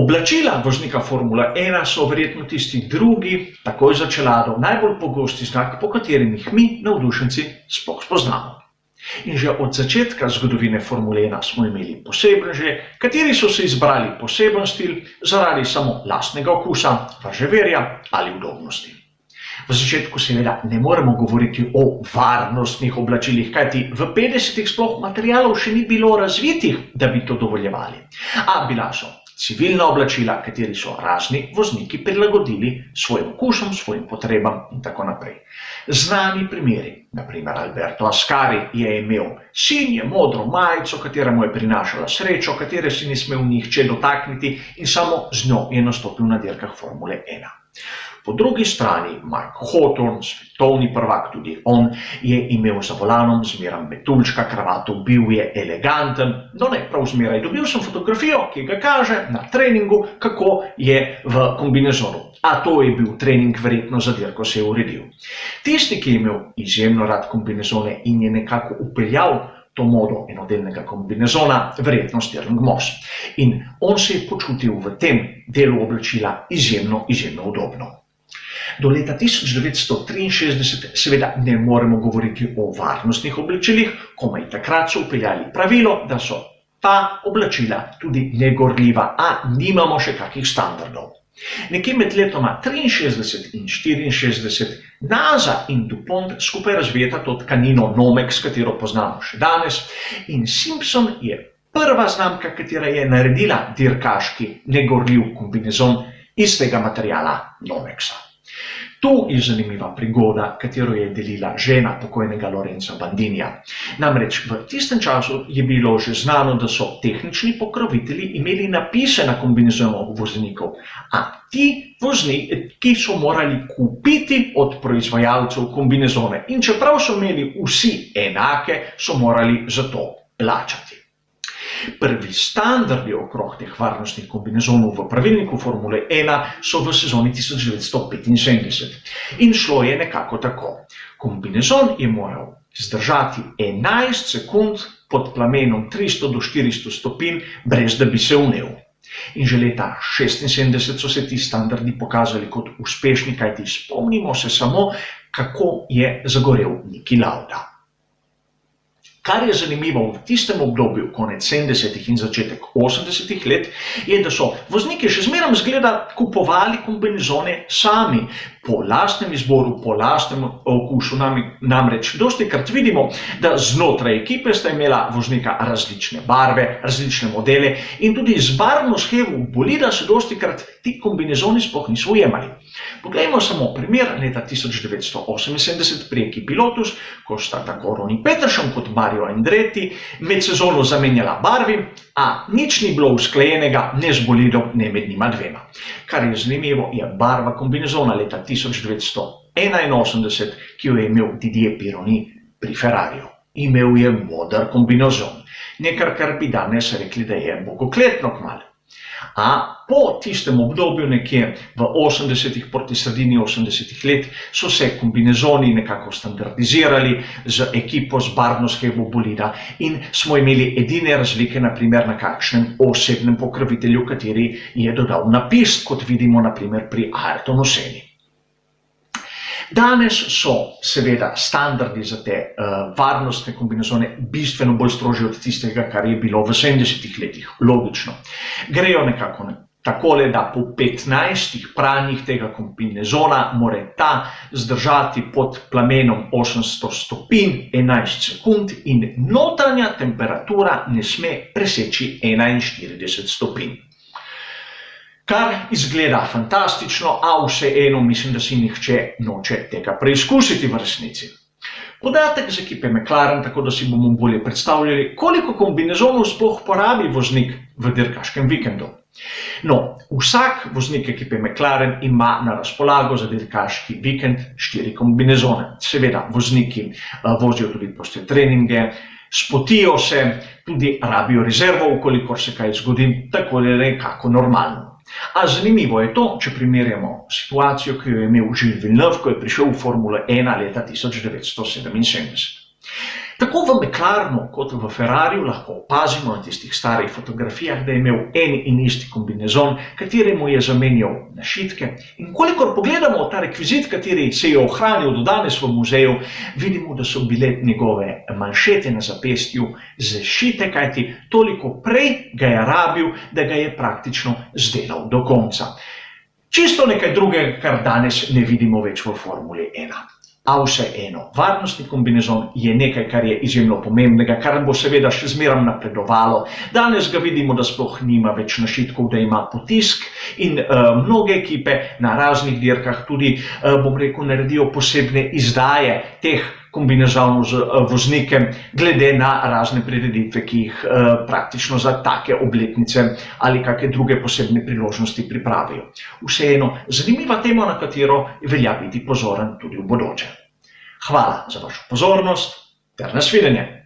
Oblačila voznika Formule 1 so verjetno tisti drugi, takoj za čelado, najbolj pogosti znak, po katerem jih mi, navdušenci, sploh spoznamo. In že od začetka zgodovine Formule 1 smo imeli posebneže, kateri so se izbrali poseben stil zaradi samo lastnega okusa, vraževerja ali udobnosti. V začetku seveda ne moremo govoriti o varnostnih oblačilih, kajti v 50-ih sploh materialov še ni bilo razvitih, da bi to dovoljevali. A bila so civilna oblačila, kateri so razni vozniki prilagodili svojim okusom, svojim potrebam in tako naprej. Znani primeri, naprimer Alberto Ascari je imel sinje modro majico, katera mu je prinašala srečo, katere si ni smel nihče dotakniti in samo z njo je nastopil na dirkah Formule 1. Po drugi strani Mike Hawthorne, svetovni prvak, tudi on je imel za volanom zmeran metuljčka kravato, bil je eleganten, no ne, prav zmeraj. Dobil sem fotografijo, ki ga kaže na treningu, kako je v kombinezonu. A to je bil trening, verjetno za dirko se je uredil. Tisti, ki je imel izjemno rad kombinezone in je nekako upeljal to modo enodelnega kombinezona, verjetno Stirling Moss. In on se je počutil v tem delu oblačila izjemno udobno. Do leta 1963 seveda ne moremo govoriti o varnostnih oblačilih, komaj takrat so upeljali pravilo, da so ta oblačila tudi negorljiva, a nimamo še kakih standardov. Nekje med letoma 63 in 64 NASA in DuPont skupaj razvijeta to tkanino Nomex, katero poznamo še danes, in Simpson je prva znamka, katera je naredila dirkaški negorljiv kombinezon iz tega materiala Nomexa. Tu je zanimiva prigoda, katero je delila žena pokojnega Lorenza Bandinija. Namreč v tistem času je bilo že znano, da so tehnični pokrovitelji imeli napise na kombinezonu voznikov, a ti vozniki so morali kupiti od proizvajalcev kombinezone in čeprav so imeli vsi enake, so morali za to plačati. Prvi standardi okrog teh varnostnih kombinezonov v pravilniku Formule 1 so v sezoni 1975 in šlo je nekako tako. Kombinezon je moral zdržati 11 sekund pod plamenom 300 do 400 stopinj, brez da bi se vnel. In že leta 1976 so se ti standardi pokazali kot uspešni, kajti spomnimo se samo, kako je zagorel Niki Lauda. Kar je zanimivo v tistem obdobju, konec 70-ih in začetek 80-ih let, je, da so vozniki še zmeraj zgleda kupovali kombinezone sami, po lastnem izboru, po lastnem okusu. Namreč dostikrat vidimo, da znotraj ekipe sta imela voznika različne barve, različne modele in tudi z barvno shemo bolida se dostikrat ti kombinezoni sploh niso ujemali. Poglejmo samo primer leta 1978 pri ekipi Lotus, ko sta tako Ronnie Peterson kot Mario Andretti med sezono zamenjala barvi, a nič ni bilo usklajenega ne z bolidom, ne med njima dvema. Kar je zanimivo, je barva kombinezona leta 1981, ki jo je imel Didier Pironi pri Ferrariju. Imel je moder kombinezon, nekaj, kar bi danes rekli, da je bogokletno kmalu. A po tistem obdobju, nekje v 80-ih, proti sredini 80-ih let, so se kombinezoni nekako standardizirali z ekipo, z barvno shemo bolida in smo imeli edine razlike, naprimer na kakšnem osebnem pokrovitelju, kateri je dodal napis, kot vidimo naprimer pri Ayrtonu Senni. Danes so seveda standardi za te varnostne kombinezone bistveno bolj strožji od tistega, kar je bilo v 70-ih letih, logično. Grejo nekako takole, da po 15 pranjih tega kombinezona mora ta zdržati pod plamenom 800 stopinj 11 sekund in notranja temperatura ne sme preseči 41 stopinj. Kar izgleda fantastično, a vseeno mislim, da si nihče noče tega preizkusiti v resnici. Podatek z ekipe McLaren, tako da si bomo bolje predstavljali, koliko kombinezonov sploh porabi voznik v dirkaškem vikendu. No, vsak voznik ekipe McLaren ima na razpolago za dirkaški vikend 4 kombinezone. Seveda, vozniki vozijo tudi proste treninge, spotijo se, tudi rabijo rezervo, ukolikor se kaj zgodi, tako je nekako normalno. A zanimivo je to, če primerjamo situacijo, ki jo je imel Gilles Villeneuve, ko je prišel v Formulo 1 leta 1977. Tako v McLarenu kot v Ferrariju lahko opazimo na tistih starih fotografijah, da je imel en in isti kombinezon, kateremu je zamenjal našitke. In kolikor pogledamo ta rekvizit, kateri se je ohranil do danes v muzeju, vidimo, da so bile njegove manšete na zapestju zašite, kajti toliko prej ga je rabil, da ga je praktično zdelal do konca. Čisto nekaj drugega, kar danes ne vidimo več v Formuli 1. A vseeno, varnostni kombinezon je nekaj, kar je izjemno pomembnega, kar bo seveda še zmeraj napredovalo. Danes ga vidimo, da sploh nima več našitkov, da ima potisk in mnoge ekipe na raznih dirkah tudi, bom rekel, naredijo posebne izdaje teh kombinezonov z voznike, glede na razne prireditve, ki jih praktično za take obletnice ali kakšne druge posebne priložnosti pripravijo. Vseeno, zanimiva tema, na katero velja biti pozoren tudi v bodoče. Hvala za vašo pozornost ter nasvidenje.